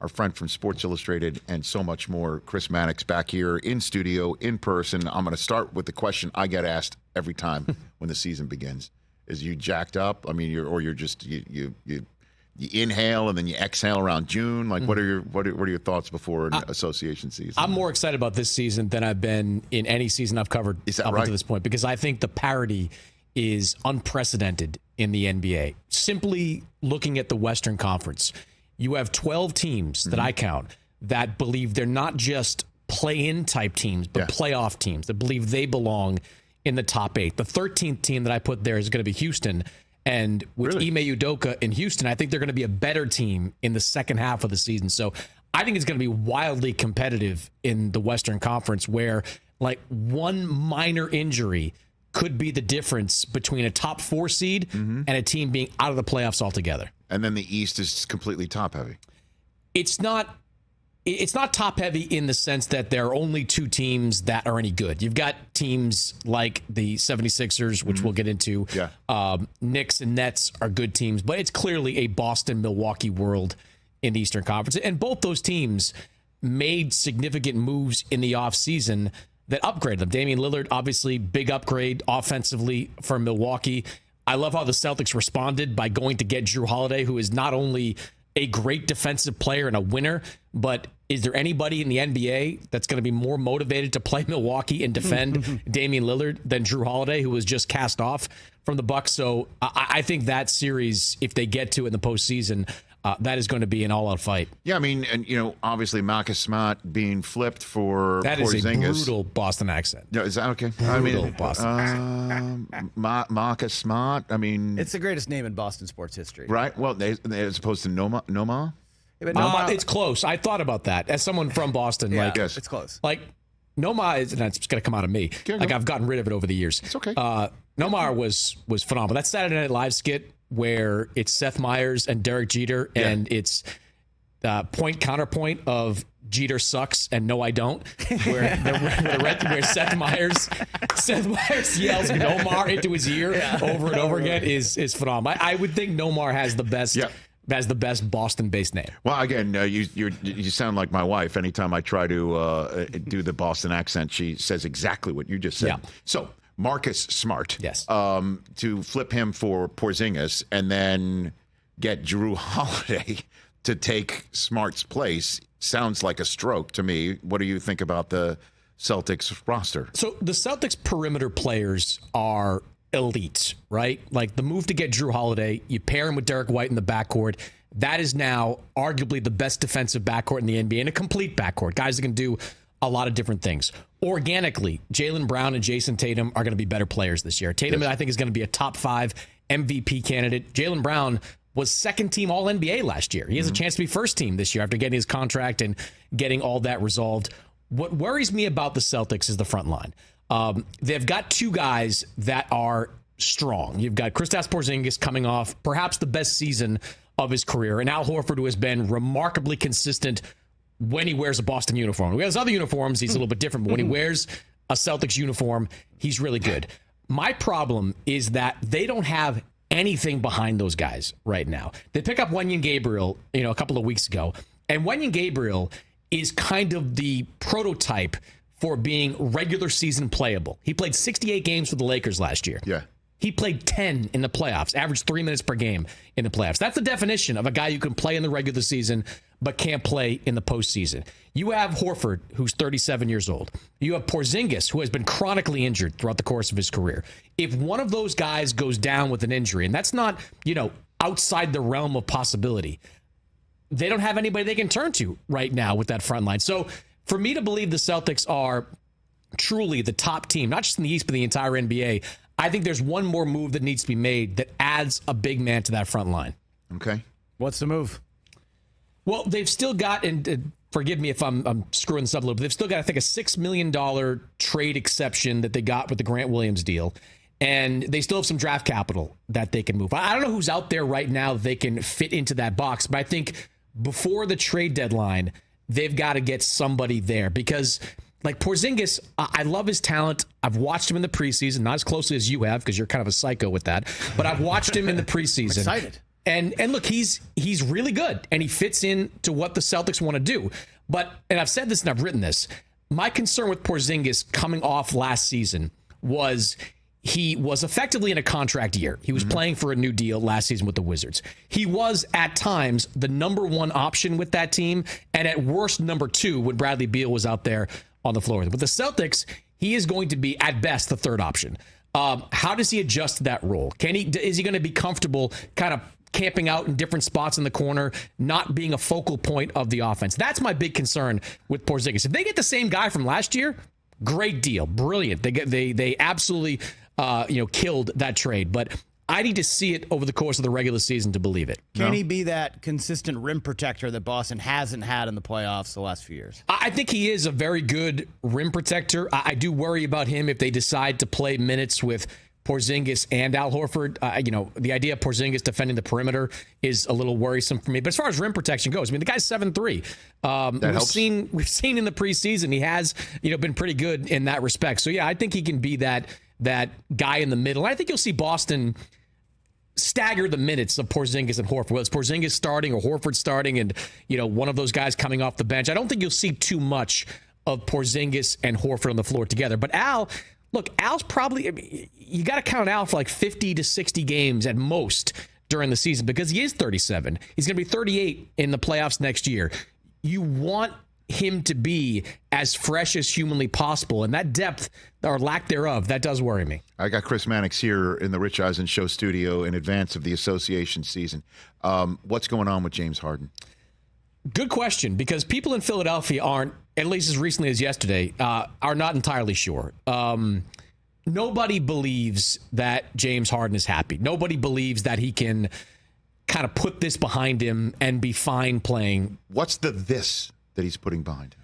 our friend from Sports Illustrated, and so much more. Chris Mannix back here in studio, in person. I'm going to start with the question I get asked every time when the season begins. Is you jacked up? I mean, you're just you inhale and then you exhale around June. Like, what are your thoughts before an association season? I'm more excited about this season than I've been in any season I've covered up until this point, because I think the parity is unprecedented in the NBA. Simply looking at the Western Conference, you have 12 teams that I count that believe they're not just play-in type teams, but playoff teams that believe they belong in the top 8. The 13th team that I put there is going to be Houston. And with Ime Udoka in Houston, I think they're going to be a better team in the second half of the season. So I think it's going to be wildly competitive in the Western Conference, where like one minor injury could be the difference between a top 4 seed and a team being out of the playoffs altogether. And then the East is completely top heavy. It's not top heavy in the sense that there are only 2 teams that are any good. You've got teams like the 76ers, which we'll get into. Knicks and Nets are good teams, but it's clearly a Boston-Milwaukee world in the Eastern Conference. And both those teams made significant moves in the offseason that upgraded them. Damian Lillard, obviously, big upgrade offensively for Milwaukee. I love how the Celtics responded by going to get Jrue Holiday, who is not only a great defensive player and a winner, but is there anybody in the NBA that's going to be more motivated to play Milwaukee and defend Damian Lillard than Jrue Holiday, who was just cast off from the Bucks? So I think that series, if they get to it in the postseason, that is going to be an all-out fight. Yeah, I mean, and obviously Marcus Smart being flipped for that Porzingis. Is a brutal Boston accent. Yeah, is that okay? Brutal Boston accent. Marcus Smart. I mean, it's the greatest name in Boston sports history, right? Well, as opposed to Noma. Yeah, but it's close. I thought about that as someone from Boston. Yeah, like, it's close. Like Nomar is, and it's going to come out of me. Like I've gotten rid of it over the years. It's okay. Nomar was phenomenal. That Saturday Night Live skit where it's Seth Meyers and Derek Jeter, and it's point counterpoint of Jeter sucks and no I don't, where Seth Meyers yells Nomar into his ear over and over again is phenomenal. I would think Nomar has the best. Yep. Has the best Boston-based name. Well, again, you sound like my wife. Anytime I try to do the Boston accent, she says exactly what you just said. Yeah. So Marcus Smart, yes, to flip him for Porzingis and then get Jrue Holiday to take Smart's place sounds like a stroke to me. What do you think about the Celtics roster? So the Celtics perimeter players are elite, right? Like the move to get Jrue Holiday, you pair him with Derek White in the backcourt. That is now arguably the best defensive backcourt in the NBA and a complete backcourt. Guys that can do a lot of different things. Organically, Jaylen Brown and Jason Tatum are going to be better players this year. Tatum, I think, is going to be a top 5 MVP candidate. Jaylen Brown was second team All-NBA last year. He has a chance to be first team this year after getting his contract and getting all that resolved. What worries me about the Celtics is the front line. They've got 2 guys that are strong. You've got Kristaps Porzingis coming off perhaps the best season of his career, and Al Horford, who has been remarkably consistent when he wears a Boston uniform. When he has other uniforms, he's a little bit different, but when he wears a Celtics uniform, he's really good. My problem is that they don't have anything behind those guys right now. They pick up Wenyen Gabriel, a couple of weeks ago, and Wenyen Gabriel is kind of the prototype for being regular season playable. He played 68 games for the Lakers last year. Yeah. He played 10 in the playoffs, averaged 3 minutes per game in the playoffs. That's the definition of a guy who can play in the regular season but can't play in the postseason. You have Horford, who's 37 years old. You have Porzingis, who has been chronically injured throughout the course of his career. If one of those guys goes down with an injury, and that's not, outside the realm of possibility, they don't have anybody they can turn to right now with that front line. So for me to believe the Celtics are truly the top team, not just in the East, but the entire NBA, I think there's one more move that needs to be made that adds a big man to that front line. Okay. What's the move? Well, they've still got, and forgive me if I'm screwing this up a little bit, they've still got, I think, a $6 million trade exception that they got with the Grant Williams deal. And they still have some draft capital that they can move. I don't know who's out there right now that they can fit into that box, but I think before the trade deadline, they've got to get somebody there because, like Porzingis, I love his talent. I've watched him in the preseason, not as closely as you have because you're kind of a psycho with that, but I've watched him in the preseason. I'm excited. And look, he's really good, and he fits into what the Celtics want to do. But, and I've said this and I've written this, my concern with Porzingis coming off last season was he was effectively in a contract year. He was playing for a new deal last season with the Wizards. He was, at times, the number one option with that team, and at worst, number two when Bradley Beal was out there on the floor. With the Celtics, he is going to be, at best, the third option. How does he adjust to that role? Is he going to be comfortable kind of camping out in different spots in the corner, not being a focal point of the offense? That's my big concern with Porzingis. If they get the same guy from last year, great deal, brilliant. They absolutely killed that trade. But I need to see it over the course of the regular season to believe it. Can he be that consistent rim protector that Boston hasn't had in the playoffs the last few years? I think he is a very good rim protector. I do worry about him if they decide to play minutes with Porzingis and Al Horford. The idea of Porzingis defending the perimeter is a little worrisome for me. But as far as rim protection goes, I mean, the guy's 7'3". We've seen in the preseason he has been pretty good in that respect. So yeah, I think he can be that guy in the middle. And I think you'll see Boston stagger the minutes of Porzingis and Horford. Whether it's Porzingis starting or Horford starting, and one of those guys coming off the bench. I don't think you'll see too much of Porzingis and Horford on the floor together. But Al's probably, you got to count Al for like 50 to 60 games at most during the season because he is 37. He's going to be 38 in the playoffs next year. You want him to be as fresh as humanly possible, and that depth or lack thereof, that does worry me. I got Chris Mannix here in the Rich Eisen Show studio in advance of the association season. What's going on with James Harden? Good question, because people in Philadelphia aren't, at least as recently as yesterday, are not entirely sure. Nobody believes that James Harden is happy. Nobody believes that he can kind of put this behind him and be fine playing. What's this that he's putting behind him?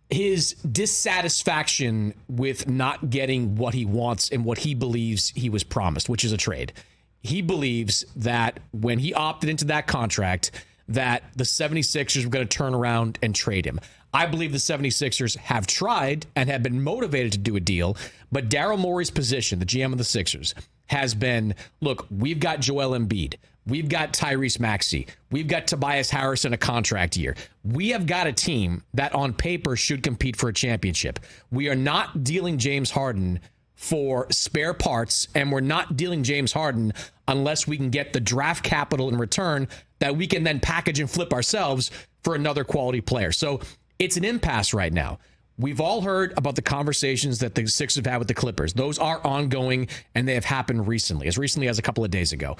His dissatisfaction with not getting what he wants and what he believes he was promised, which is a trade. He believes that when he opted into that contract, that the 76ers were going to turn around and trade him. I believe the 76ers have tried and have been motivated to do a deal, but Daryl Morey's position, the GM of the Sixers, has been, look, we've got Joel Embiid. We've got Tyrese Maxey. We've got Tobias Harris in a contract year. We have got a team that on paper should compete for a championship. We are not dealing James Harden for spare parts, and we're not dealing James Harden unless we can get the draft capital in return that we can then package and flip ourselves for another quality player. So it's an impasse right now. We've all heard about the conversations that the Sixers have had with the Clippers. Those are ongoing, and they have happened recently as a couple of days ago.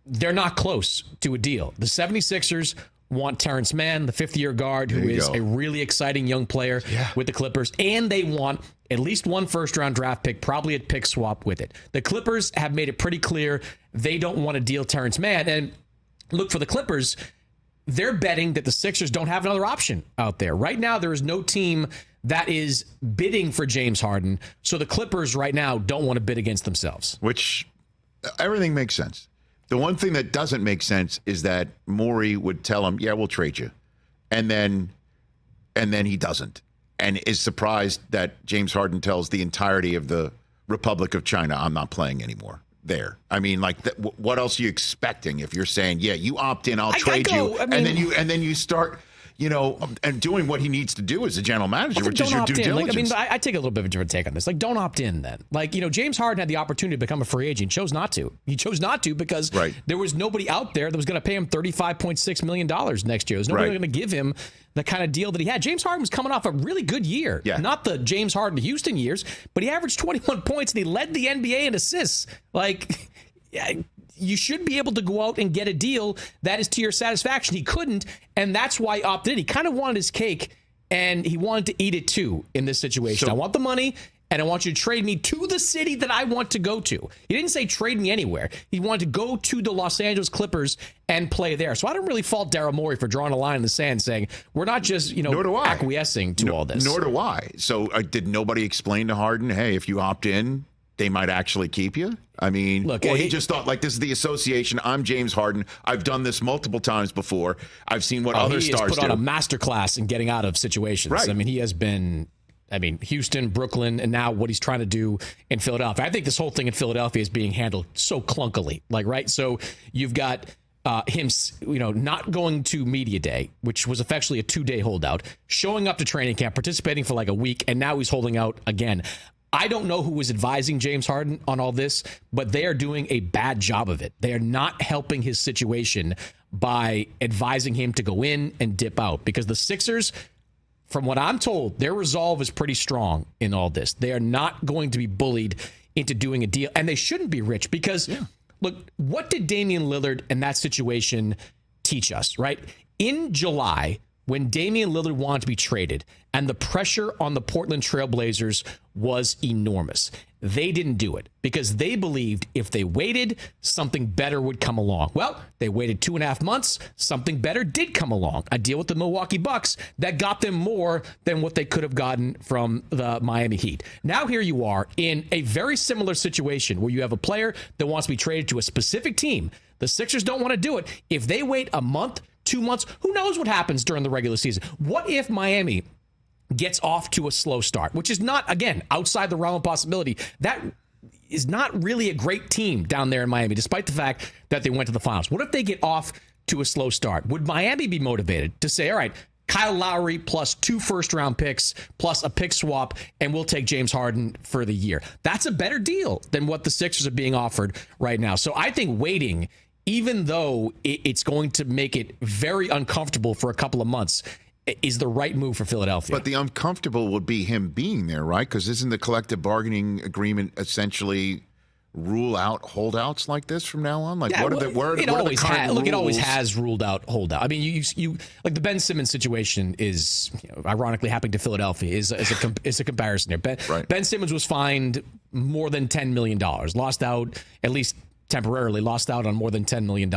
They're not close to a deal. The 76ers want Terrence Mann, the fifth-year guard, who is a really exciting young player with the Clippers, and they want at least one first-round draft pick, probably a pick swap with it. The Clippers have made it pretty clear they don't want to deal Terrence Mann, and look, for the Clippers, they're betting that the Sixers don't have another option out there. Right now, there is no team that is bidding for James Harden, so the Clippers right now don't want to bid against themselves. Which, everything makes sense. The one thing that doesn't make sense is that Morey would tell him, yeah, we'll trade you. And then he doesn't. And is surprised that James Harden tells the entirety of the Republic of China, I'm not playing anymore there. I mean, like, what else are you expecting if you're saying, yeah, you opt in, I'll trade you. And then you start, and doing what he needs to do as a general manager, which is your due diligence. I take a little bit of a different take on this. Like, don't opt in then. Like, James Harden had the opportunity to become a free agent. He chose not to. He chose not to because there was nobody out there that was going to pay him $35.6 million next year. There's nobody going to give him the kind of deal that he had. James Harden was coming off a really good year. Yeah. Not the James Harden Houston years, but he averaged 21 points and he led the NBA in assists. Like, you should be able to go out and get a deal that is to your satisfaction. He couldn't, and that's why he opted in. He kind of wanted his cake, and he wanted to eat it too in this situation. I want the money, and I want you to trade me to the city that I want to go to. He didn't say trade me anywhere. He wanted to go to the Los Angeles Clippers and play there. So I don't really fault Daryl Morey for drawing a line in the sand saying, we're not just, acquiescing to all this. Nor do I. So did nobody explain to Harden, hey, if you opt in, they might actually keep you? I mean, look, he just thought, like, this is the association. I'm James Harden. I've done this multiple times before. I've seen what other stars do. He has put on a masterclass in getting out of situations. Right. I mean, he has been I mean, Houston, Brooklyn, and now what he's trying to do in Philadelphia. I think this whole thing in Philadelphia is being handled so clunkily. Like, right? So you've got him, not going to media day, which was effectively a 2-day holdout, showing up to training camp, participating for like a week, and now he's holding out again. I don't know who was advising James Harden on all this, but they are doing a bad job of it. They are not helping his situation by advising him to go in and dip out, because the Sixers, from what I'm told, their resolve is pretty strong in all this. They are not going to be bullied into doing a deal, and they shouldn't be, Rich, because look, what did Damian Lillard in that situation teach us, right? In July, when Damian Lillard wanted to be traded and the pressure on the Portland Trail Blazers was enormous, they didn't do it because they believed if they waited, something better would come along. Well, they waited 2.5 months. Something better did come along. A deal with the Milwaukee Bucks that got them more than what they could have gotten from the Miami Heat. Now here you are in a very similar situation where you have a player that wants to be traded to a specific team. The Sixers don't want to do it. If they wait a month, 2 months, who knows what happens during the regular season? What if Miami gets off to a slow start, which is not, again, outside the realm of possibility? That is not really a great team down there in Miami, despite the fact that they went to the finals. What if they get off to a slow start? Would Miami be motivated to say, all right, Kyle Lowry plus 2 first-round picks plus a pick swap, and we'll take James Harden for the year? That's a better deal than what the Sixers are being offered right now. So I think waiting, even though it's going to make it very uncomfortable for a couple of months, is the right move for Philadelphia. But the uncomfortable would be him being there, right? Because isn't the collective bargaining agreement essentially rule out holdouts like this from now on? Like, what are the current rules? It always has ruled out holdout. I mean, you like the Ben Simmons situation is, ironically happening to Philadelphia is a comparison here. Ben Simmons was fined more than $10 million, lost out, at least temporarily, lost out on more than $10 million.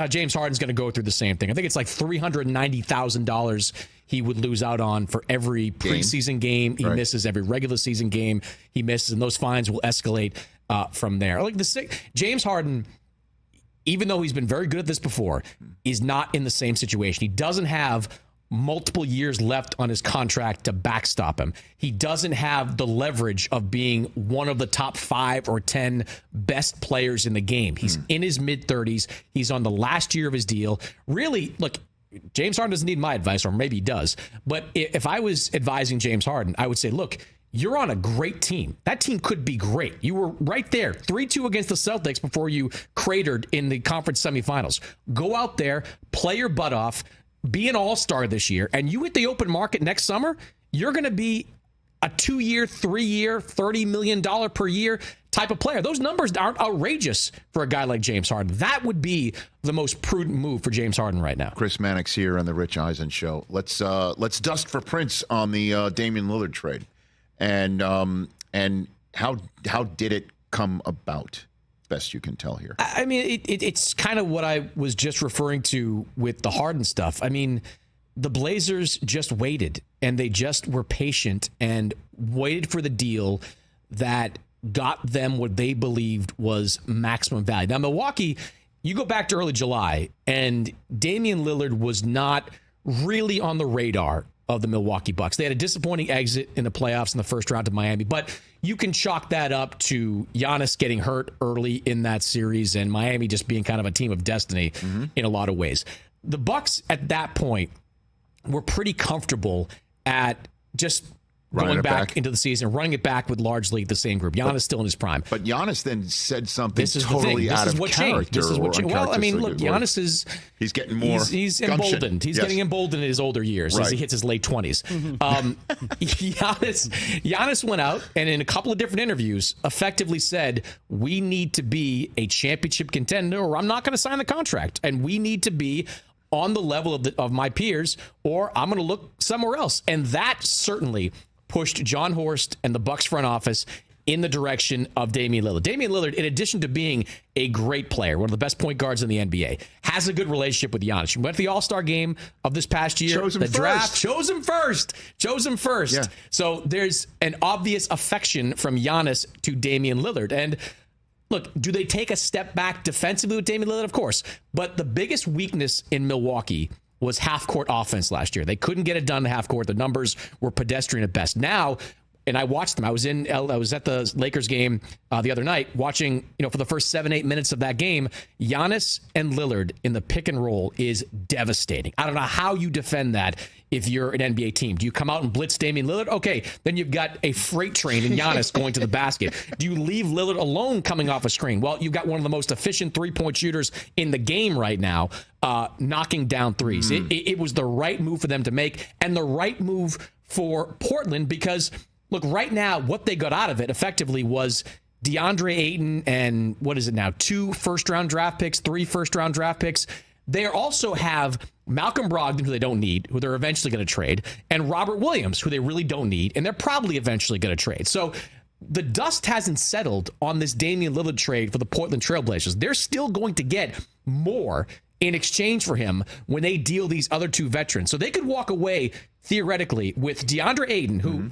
James Harden's going to go through the same thing. I think it's like $390,000 he would lose out on for every preseason game he misses, every regular season game he misses, and those fines will escalate from there. Like James Harden, even though he's been very good at this before, is not in the same situation. He doesn't have multiple years left on his contract to backstop him. He doesn't have the leverage of being one of the top 5 or 10 best players in the game. He's in his mid-30s. He's on the last year of his deal. Really, look, James Harden doesn't need my advice, or maybe he does. But if I was advising James Harden, I would say, look, you're on a great team. That team could be great. You were right there, 3-2 against the Celtics before you cratered in the conference semifinals. Go out there, play your butt off, be an all-star this year, and you hit the open market next summer, you're going to be a 2-year, 3-year, $30 million per year type of player. Those numbers aren't outrageous for a guy like James Harden. That would be the most prudent move for James Harden right now. Chris Mannix here on the Rich Eisen Show. Let's dust for Prince on the Damian Lillard trade, and how did it come about? Best you can tell here. I mean, it's kind of what I was just referring to with the Harden stuff. I mean, the Blazers just waited, and they just were patient and waited for the deal that got them what they believed was maximum value. Now, Milwaukee, you go back to early July, and Damian Lillard was not really on the radar of the Milwaukee Bucks. They had a disappointing exit in the playoffs in the first round to Miami, but you can chalk that up to Giannis getting hurt early in that series and Miami just being kind of a team of destiny in a lot of ways. The Bucks at that point were pretty comfortable at just going back into the season, running it back with largely the same group. Giannis still in his prime. But Giannis then said something totally out of character. This is what changed. Well, I mean, look, Giannis is... He's getting more He's emboldened. He's getting emboldened in his older years as he hits his late 20s. Giannis went out and in a couple of different interviews effectively said, we need to be a championship contender or I'm not going to sign the contract. And we need to be on the level of my peers or I'm going to look somewhere else. And that certainly pushed John Horst and the Bucks front office in the direction of Damian Lillard. Damian Lillard, in addition to being a great player, one of the best point guards in the NBA, has a good relationship with Giannis. He went to the All-Star game of this past year. Draft chose him first. Yeah. So there's an obvious affection from Giannis to Damian Lillard. And look, do they take a step back defensively with Damian Lillard? Of course. But the biggest weakness in Milwaukee was half-court offense last year. They couldn't get it done in half-court. The numbers were pedestrian at best. Now, and I watched them. I was at the Lakers game the other night watching, for the first 7-8 minutes of that game, Giannis and Lillard in the pick and roll is devastating. I don't know how you defend that if you're an NBA team. Do you come out and blitz Damian Lillard? Okay, then you've got a freight train in Giannis going to the basket. Do you leave Lillard alone coming off a screen? Well, you've got one of the most efficient three-point shooters in the game right now, knocking down threes. It was the right move for them to make, and the right move for Portland because, look, right now, what they got out of it effectively was DeAndre Ayton and, what is it now, 2 first-round draft picks, 3 first-round draft picks. They also have Malcolm Brogdon, who they don't need, who they're eventually going to trade, and Robert Williams, who they really don't need, and they're probably eventually going to trade. So the dust hasn't settled on this Damian Lillard trade for the Portland Trailblazers. They're still going to get more in exchange for him when they deal these other 2 veterans. So they could walk away, theoretically, with DeAndre Ayton, who,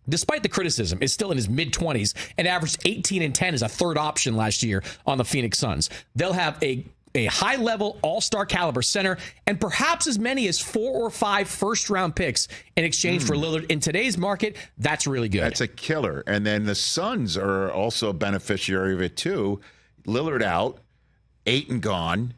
despite the criticism, is still in his mid-20s and averaged 18 and 10 as a third option last year on the Phoenix Suns. They'll have a high-level, all-star caliber center, and perhaps as many as 4 or 5 first-round picks in exchange for Lillard. In today's market, that's really good. That's a killer. And then the Suns are also a beneficiary of it, too. Lillard out, Ayton gone,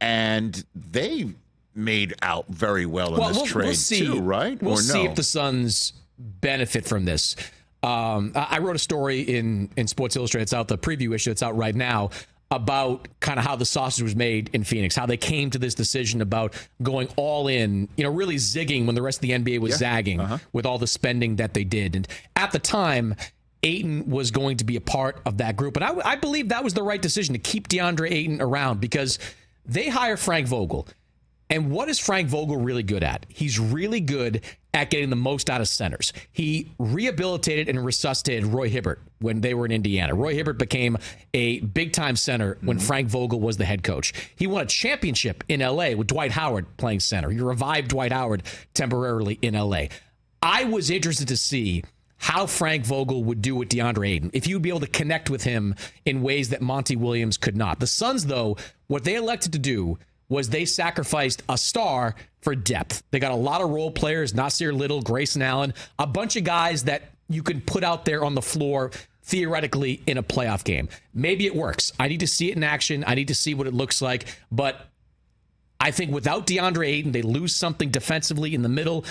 and they made out very well in this trade, too, right? We'll see if the Suns benefit from this. I wrote a story in Sports Illustrated. It's out, the preview issue. It's out right now, about kind of how the sausage was made in Phoenix, how they came to this decision about going all in, really zigging when the rest of the NBA was zagging with all the spending that they did. And at the time, Ayton was going to be a part of that group. And I believe that was the right decision to keep DeAndre Ayton around because they hire Frank Vogel. And what is Frank Vogel really good at? He's really good at getting the most out of centers. He rehabilitated and resuscitated Roy Hibbert when they were in Indiana. Roy Hibbert became a big-time center when Frank Vogel was the head coach. He won a championship in L.A. with Dwight Howard playing center. He revived Dwight Howard temporarily in L.A. I was interested to see how Frank Vogel would do with DeAndre Ayton, if you'd be able to connect with him in ways that Monty Williams could not. The Suns, though, what they elected to do was they sacrificed a star for depth. They got a lot of role players, Nasir Little, Grayson Allen, a bunch of guys that you can put out there on the floor theoretically in a playoff game. Maybe it works. I need to see it in action. I need to see what it looks like. But I think without DeAndre Ayton, they lose something defensively in the middle.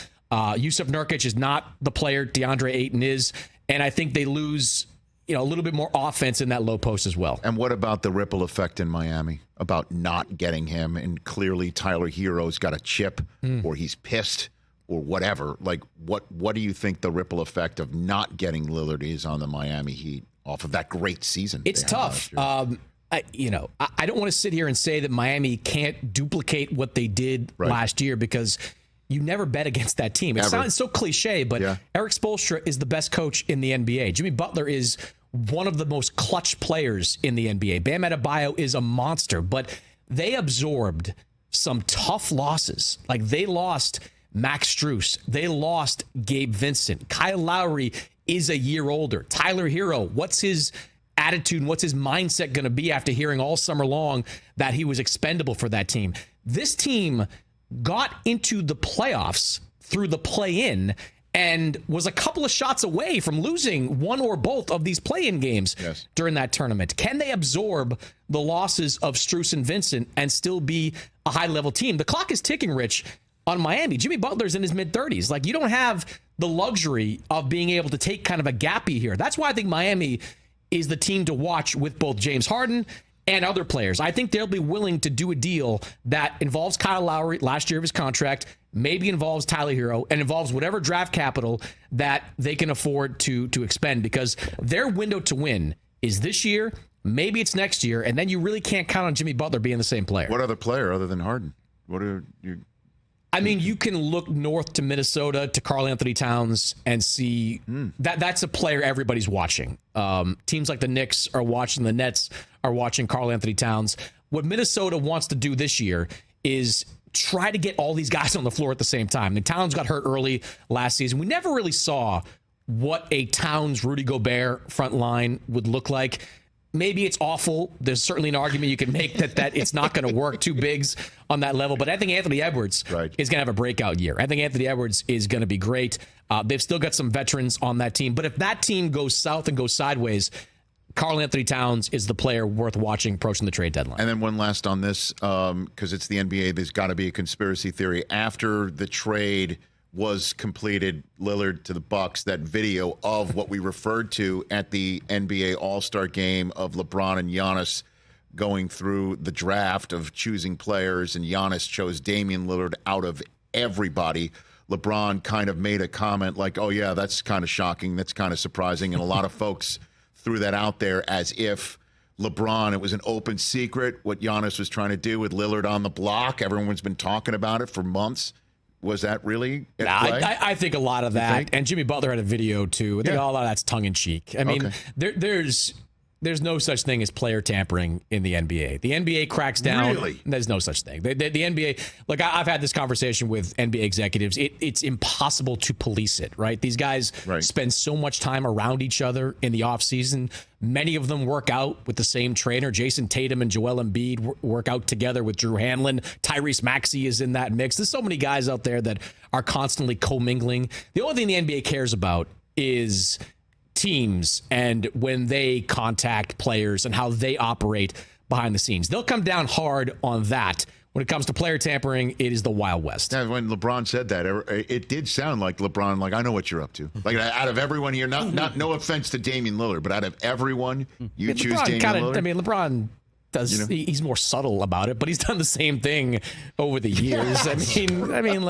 Yusuf Nurkic is not the player DeAndre Ayton is. And I think they lose a little bit more offense in that low post as well. And what about the ripple effect in Miami about not getting him? And clearly Tyler Hero's got a chip or he's pissed or whatever. Like, what do you think the ripple effect of not getting Lillard is on the Miami Heat off of that great season? It's tough. I don't want to sit here and say that Miami can't duplicate what they did last year because you never bet against that team. It sounds so cliche, but Eric Spoelstra is the best coach in the NBA. Jimmy Butler is one of the most clutch players in the NBA. Bam Adebayo is a monster, but they absorbed some tough losses. Like they lost Max Strus. They lost Gabe Vincent. Kyle Lowry is a year older. Tyler Hero, what's his attitude and what's his mindset going to be after hearing all summer long that he was expendable for that team? This team got into the playoffs through the play-in and was a couple of shots away from losing one or both of these play-in games during that tournament. Can they absorb the losses of Strus and Vincent and still be a high-level team? The clock is ticking, Rich, on Miami. Jimmy Butler's in his mid-30s. Like, you don't have the luxury of being able to take kind of a gappy here. That's why I think Miami is the team to watch with both James Harden and other players. I think they'll be willing to do a deal that involves Kyle Lowry, last year of his contract, maybe involves Tyler Hero, and involves whatever draft capital that they can afford to expend, because their window to win is this year, maybe it's next year, and then you really can't count on Jimmy Butler being the same player. What other player other than Harden? What are you? I mean, you can look north to Minnesota, to Karl Anthony Towns, and see that's a player everybody's watching. Teams like the Knicks are watching, the Nets are watching Karl Anthony Towns. What Minnesota wants to do this year is try to get all these guys on the floor at the same time. I mean, Towns got hurt early last season. We never really saw what a Towns, Rudy Gobert front line would look like. maybe it's awful. There's certainly an argument you can make that it's not going to work. Two bigs on that level. But I think Anthony Edwards is going to have a breakout year. I think Anthony Edwards is going to be great. They've still got some veterans on that team. But if that team goes south and goes sideways, Karl Anthony Towns is the player worth watching approaching the trade deadline. And then one last on this, because it's the NBA, there's got to be a conspiracy theory. After the trade was completed, Lillard to the Bucks, that video of what we referred to at the NBA All-Star game of LeBron and Giannis going through the draft of choosing players, and Giannis chose Damian Lillard out of everybody. LeBron kind of made a comment like, oh, yeah, that's kind of shocking. That's kind of surprising. And a lot of folks threw that out there as if LeBron, it was an open secret what Giannis was trying to do with Lillard on the block. Everyone's been talking about it for months. Was that really at play? I think a lot of that, and Jimmy Butler had a video too. I think a lot of that's tongue in cheek. I mean, there's no such thing as player tampering in the NBA. The NBA cracks down. Really? There's no such thing. The NBA, look, I've had this conversation with NBA executives. It's impossible to police it, right? These guys spend so much time around each other in the offseason. Many of them work out with the same trainer. Jason Tatum and Joel Embiid work out together with Drew Hanlon. Tyrese Maxey is in that mix. There's so many guys out there that are constantly commingling. The only thing the NBA cares about is teams and when they contact players and how they operate behind the scenes. They'll come down hard on that. When it comes to player tampering, it is the Wild West. Yeah, when LeBron said that, it did sound like LeBron, like, I know what you're up to. Like, out of everyone here, no offense to Damian Lillard, but out of everyone, you choose Damian Lillard? I mean, LeBron does, he's more subtle about it, but he's done the same thing over the years. Yes. I mean,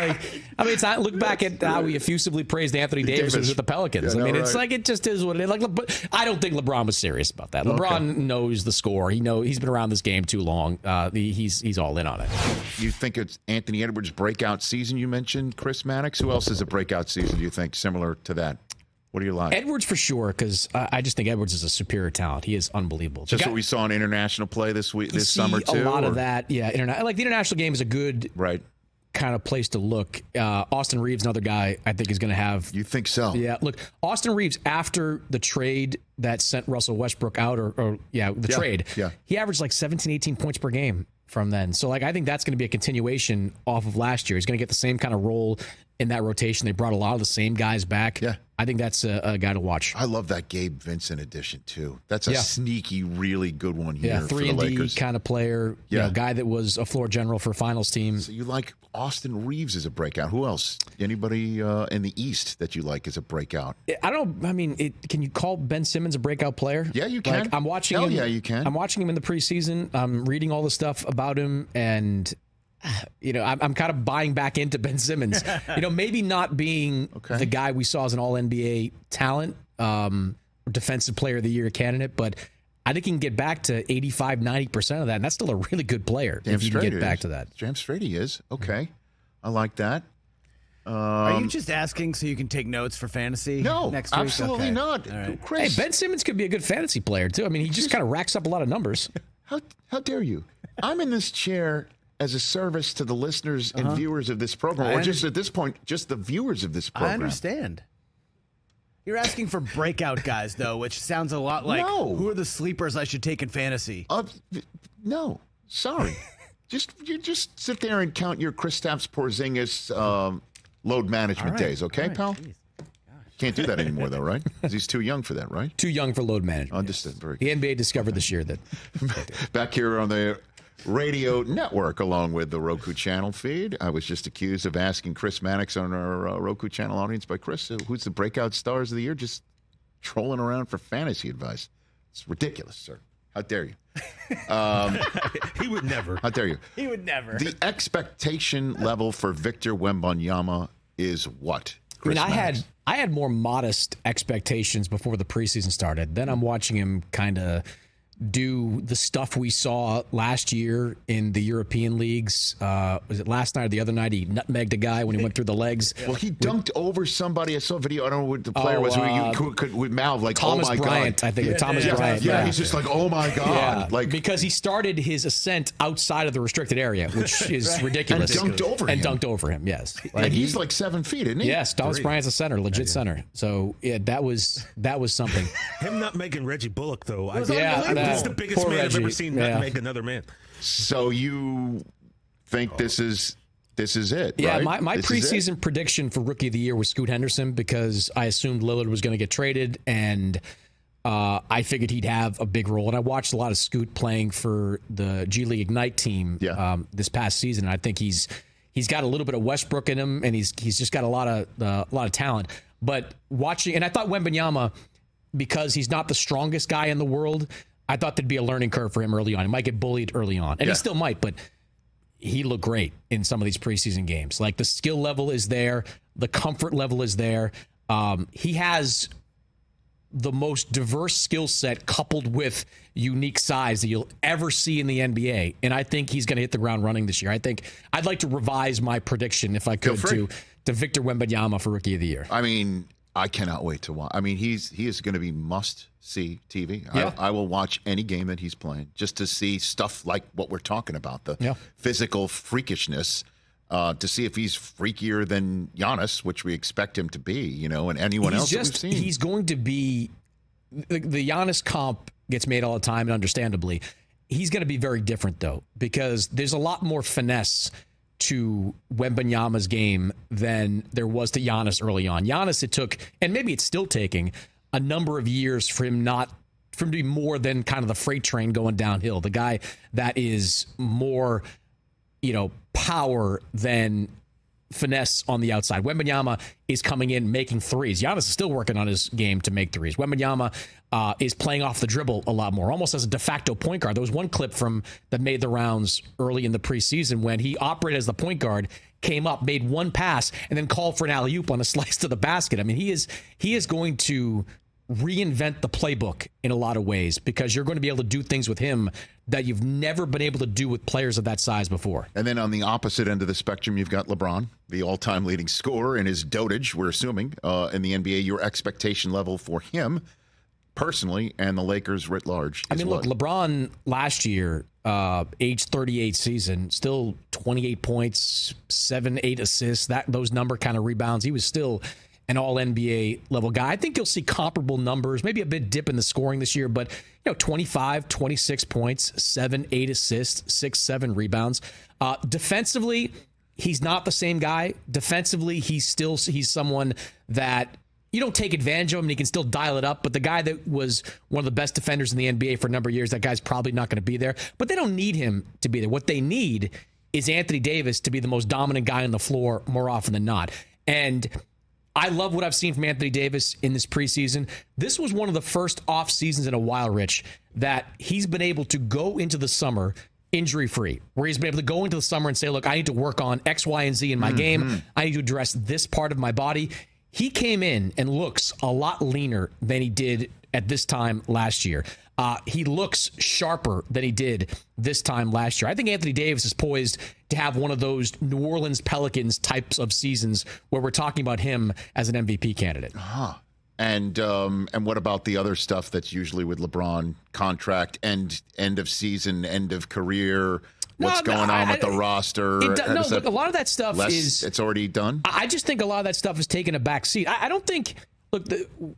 it's not. Look back at how he effusively praised Anthony Davis with the Pelicans. Yeah, it's like it just is what it is. Like, but I don't think LeBron was serious about that. LeBron knows the score. He's been around this game too long. He's all in on it. You think it's Anthony Edwards' breakout season? You mentioned Chris Mannix. Who else is a breakout season? Do you think similar to that? What do you like? Edwards for sure, because I just think Edwards is a superior talent. He is unbelievable. Just what we saw in international play this summer too. A lot of that, yeah. Like the international game is a good kind of place to look. Austin Reeves, another guy I think is going to have. You think so? Yeah. Look, Austin Reeves after the trade that sent Russell Westbrook out, trade. Yeah. He averaged like 17, 18 points per game from then. So like I think that's going to be a continuation off of last year. He's going to get the same kind of role in that rotation. They brought a lot of the same guys back. Yeah. I think that's a guy to watch. I love that Gabe Vincent addition too. That's a sneaky, really good one here. Yeah, for the Lakers. 3-and-D kind of player. Yeah, guy that was a floor general for a finals team. So you like Austin Reeves as a breakout? Who else? Anybody in the East that you like as a breakout? I don't. I mean, can you call Ben Simmons a breakout player? Yeah, you can. Like, I'm watching him. Yeah, you can. I'm watching him in the preseason. I'm reading all the stuff about him, and I'm kind of buying back into Ben Simmons. Maybe not being the guy we saw as an All-NBA talent, defensive player of the year candidate, but I think he can get back to 85, 90% of that, and that's still a really good player if you can get back to that. Damn straight he is. Okay. I like that. Are you just asking so you can take notes for fantasy next week? Absolutely not. Right. Chris. Hey, Ben Simmons could be a good fantasy player, too. I mean, he just kind of racks up a lot of numbers. How dare you? I'm in this chair as a service to the listeners and viewers of this program, or just at this point, just the viewers of this program. I understand. You're asking for breakout guys, though, which sounds a lot like who are the sleepers I should take in fantasy? No, sorry. You just sit there and count your Kristaps Porzingis load management days, okay, pal? Geez. Can't do that anymore, though, right? Because he's too young for that, right? Too young for load management. Understood. Very good. The NBA discovered this year that. Back here on the radio network, along with the Roku channel feed, I was just accused of asking Chris Mannix on our Roku channel audience by Chris, who's the breakout stars of the year, just trolling around for fantasy advice. It's ridiculous, sir. How dare you? He would never. How dare you? He would never. The expectation level for Victor Wembanyama is what? Chris Mannix? I had more modest expectations before the preseason started. Then I'm watching him kind of do the stuff we saw last year in the European leagues. Was it last night or the other night? He nutmegged a guy when he went through the legs. Well, he dunked over somebody. I saw a video. I don't know what the player was. Who could with mouth like, Thomas oh my Bryant, God. I think. Thomas Bryant. Yeah, he's just like, oh my God. Yeah, because he started his ascent outside of the restricted area, which is ridiculous. And dunked over him. Yes. And he's like 7 feet, isn't he? Yes, Thomas Bryant's a center, legit center. So, yeah, that was something. Him not making Reggie Bullock, though. That He's the biggest Poor man I've ever Reggie. seen not make another man. So you think this is it? Yeah, right? my This is it? preseason prediction for Rookie of the Year was Scoot Henderson because I assumed Lillard was going to get traded, and I figured he'd have a big role. And I watched a lot of Scoot playing for the G League Ignite team this past season. And I think he's got a little bit of Westbrook in him, and he's just got a lot of talent. But watching, and I thought Wembanyama, because he's not the strongest guy in the world, I thought there'd be a learning curve for him early on. He might get bullied early on, and he still might, but he looked great in some of these preseason games. Like, the skill level is there, the comfort level is there. He has the most diverse skill set coupled with unique size that you'll ever see in the NBA. And I think he's going to hit the ground running this year. I think I'd like to revise my prediction, if I could, to Victor Wembanyama for Rookie of the Year. I mean, I cannot wait to watch. I mean, he is going to be must-see TV. Yeah. I will watch any game that he's playing just to see stuff like what we're talking about, the physical freakishness, to see if he's freakier than Giannis, which we expect him to be, and anyone else that we've seen. He's going to be – the Giannis comp gets made all the time, and understandably. He's going to be very different, though, because there's a lot more finesse to Wembanyama's game than there was to Giannis early on. Giannis, it took, and maybe it's still taking, a number of years for him to be more than kind of the freight train going downhill. The guy that is more – power than finesse on the outside. Wembanyama is coming in making threes. Giannis is still working on his game to make threes. Wembanyama is playing off the dribble a lot more, almost as a de facto point guard. There was one clip that made the rounds early in the preseason when he operated as the point guard, came up, made one pass, and then called for an alley-oop on a slice to the basket. I mean, he is going to reinvent the playbook in a lot of ways, because you're going to be able to do things with him that you've never been able to do with players of that size before. And then on the opposite end of the spectrum, you've got LeBron, the all-time leading scorer, and his dotage, we're assuming, in the NBA. Your expectation level for him personally and the Lakers writ large. I mean, look, LeBron last year, age 38 season, still 28 points, 7-8 assists, those number kind of rebounds. He was still an all-NBA level guy. I think you'll see comparable numbers, maybe a bit dip in the scoring this year, but 25, 26 points, 7-8 assists, 6-7 rebounds. Defensively, he's not the same guy. Defensively, he's someone that you don't take advantage of him, and he can still dial it up. But the guy that was one of the best defenders in the NBA for a number of years, that guy's probably not going to be there. But they don't need him to be there. What they need is Anthony Davis to be the most dominant guy on the floor more often than not. And I love what I've seen from Anthony Davis in this preseason. This was one of the first off seasons in a while, Rich, that he's been able to go into the summer injury-free, where he's been able to go into the summer and say, look, I need to work on X, Y, and Z in my game. I need to address this part of my body. He came in and looks a lot leaner than he did at this time last year. He looks sharper than he did this time last year. I think Anthony Davis is poised to have one of those New Orleans Pelicans types of seasons where we're talking about him as an MVP candidate. And what about the other stuff that's usually with LeBron? Contract, end of season, end of career. What's going on with the roster? Look, a lot of that stuff it's already done. I just think a lot of that stuff is taking a back seat. I don't think. Look,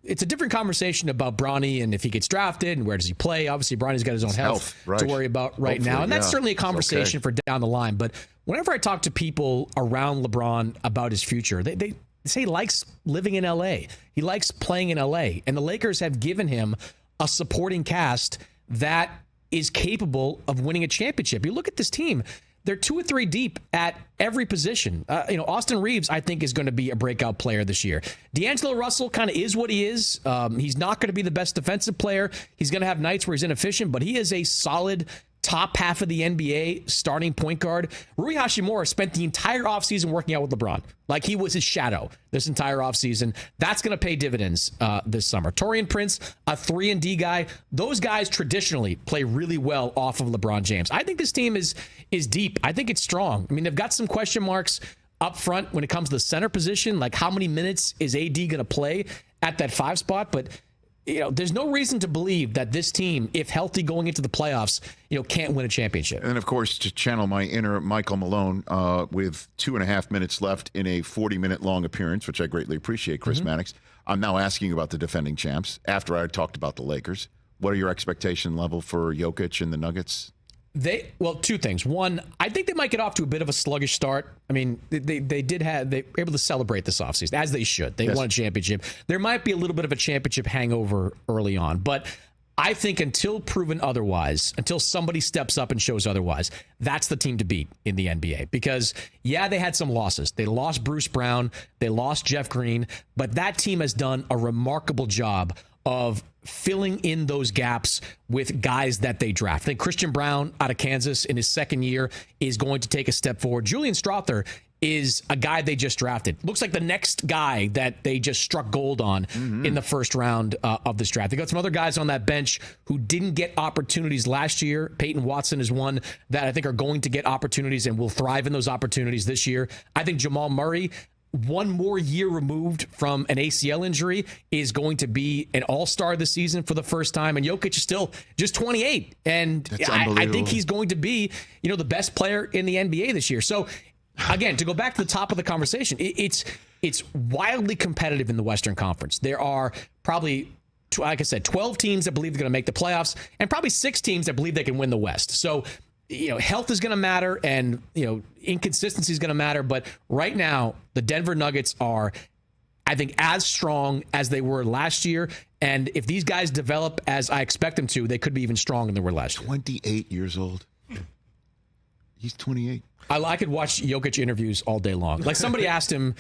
it's a different conversation about Bronny and if he gets drafted and where does he play. Obviously, Bronny's got his own health to worry about right now, and that's certainly a conversation for down the line. But whenever I talk to people around LeBron about his future, they say he likes living in L.A. He likes playing in L.A., and the Lakers have given him a supporting cast that is capable of winning a championship. You look at this team. They're 2 or 3 deep at every position. Austin Reeves, I think, is going to be a breakout player this year. D'Angelo Russell kind of is what he is. He's not going to be the best defensive player. He's going to have nights where he's inefficient, but he is a solid top half of the NBA starting point guard. Rui Hachimura spent the entire offseason working out with LeBron. Like he was his shadow this entire offseason. That's going to pay dividends this summer. Taurean Prince, a 3-and-D guy. Those guys traditionally play really well off of LeBron James. I think this team is deep. I think it's strong. I mean, they've got some question marks up front when it comes to the center position. Like how many minutes is AD going to play at that 5 spot? But there's no reason to believe that this team, if healthy going into the playoffs, can't win a championship. And of course, to channel my inner Michael Malone, with 2.5 minutes left in a 40-minute long appearance, which I greatly appreciate, Chris Mannix, I'm now asking you about the defending champs after I talked about the Lakers. What are your expectation level for Jokic and the Nuggets? Two things. One, I think they might get off to a bit of a sluggish start. I mean, they were able to celebrate this offseason, as they should. They won a championship. There might be a little bit of a championship hangover early on, but I think until proven otherwise, until somebody steps up and shows otherwise, that's the team to beat in the NBA. Because, yeah, they had some losses. They lost Bruce Brown. They lost Jeff Green. But that team has done a remarkable job of filling in those gaps with guys that they draft. I think Christian Brown out of Kansas in his second year is going to take a step forward. Julian Strawther is a guy they just drafted. Looks like the next guy that they just struck gold on in the first round of this draft. They got some other guys on that bench who didn't get opportunities last year. Peyton Watson is one that I think are going to get opportunities and will thrive in those opportunities this year. I think Jamal Murray, one more year removed from an ACL injury, is going to be an all-star this season for the first time. And Jokic is still just 28. And I think he's going to be, the best player in the NBA this year. So, again, to go back to the top of the conversation, it's wildly competitive in the Western Conference. There are probably, like I said, 12 teams that believe they're going to make the playoffs, and probably 6 teams that believe they can win the West. So, health is going to matter, and, inconsistency is going to matter. But right now, the Denver Nuggets are, I think, as strong as they were last year. And if these guys develop as I expect them to, they could be even stronger than they were last year. 28 years old. He's 28. I could watch Jokic interviews all day long. Like, somebody asked him,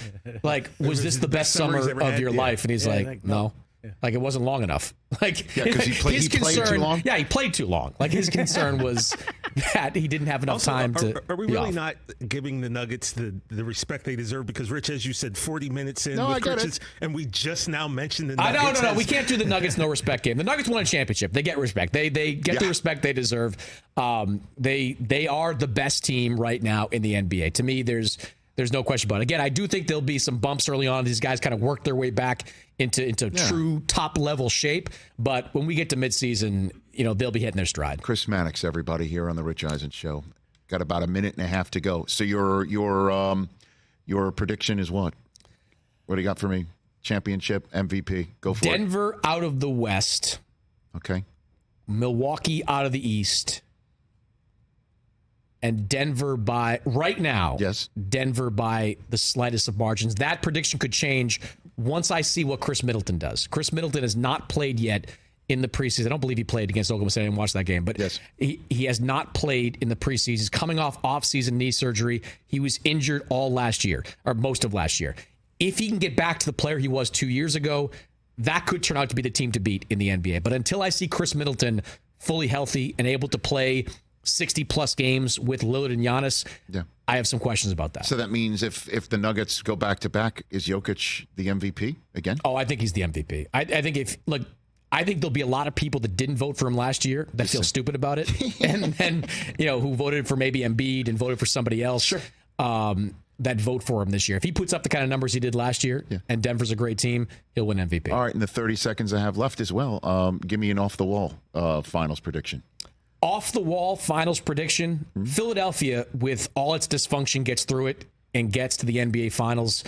was this the best summer of your life? And he's like, no. Like, it wasn't long enough. Like, because he played too long? Yeah, he played too long. Like, his concern was that he didn't have enough time to. Are we really not giving the Nuggets the respect they deserve? Because, Rich, as you said, 40 minutes in with Christians, and we just now mentioned the Nuggets. No. We can't do the Nuggets no respect game. The Nuggets won a championship. They get respect. They get the respect they deserve. They are the best team right now in the NBA. To me, there's no question about it. Again, I do think there'll be some bumps early on. These guys kind of work their way back into true top-level shape. But when we get to midseason, they'll be hitting their stride. Chris Mannix, everybody, here on the Rich Eisen Show. Got about a minute and a half to go. So your prediction is what? What do you got for me? Championship, MVP? Go for it. Denver out of the West. Okay. Milwaukee out of the East. And Denver by, right now, Denver by the slightest of margins. That prediction could change once I see what Chris Middleton does. Chris Middleton has not played yet in the preseason. I don't believe he played against Oklahoma State. I didn't watch that game. But he has not played in the preseason. He's coming off-season knee surgery. He was injured all last year, or most of last year. If he can get back to the player he was 2 years ago, that could turn out to be the team to beat in the NBA. But until I see Chris Middleton fully healthy and able to play 60-plus games with Lillard and Giannis, I have some questions about that. So that means if the Nuggets go back-to-back, is Jokic the MVP again? Oh, I think he's the MVP. I think there'll be a lot of people that didn't vote for him last year that feel stupid about it, and who voted for maybe Embiid and voted for somebody else that vote for him this year. If he puts up the kind of numbers he did last year, and Denver's a great team, he'll win MVP. All right, in the 30 seconds I have left as well, give me an off-the-wall finals prediction. Off-the-wall finals prediction, Philadelphia, with all its dysfunction, gets through it and gets to the NBA Finals.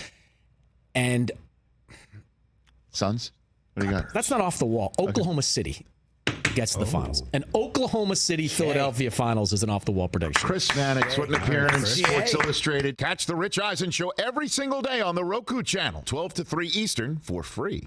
And Suns? What do you got? That's not off the wall. Oklahoma City gets to the finals. And Oklahoma City, Philadelphia Finals is an off-the-wall prediction. Chris Mannix, what an appearance. Sports Illustrated. Catch the Rich Eisen Show every single day on the Roku channel, 12 to 3 Eastern, for free.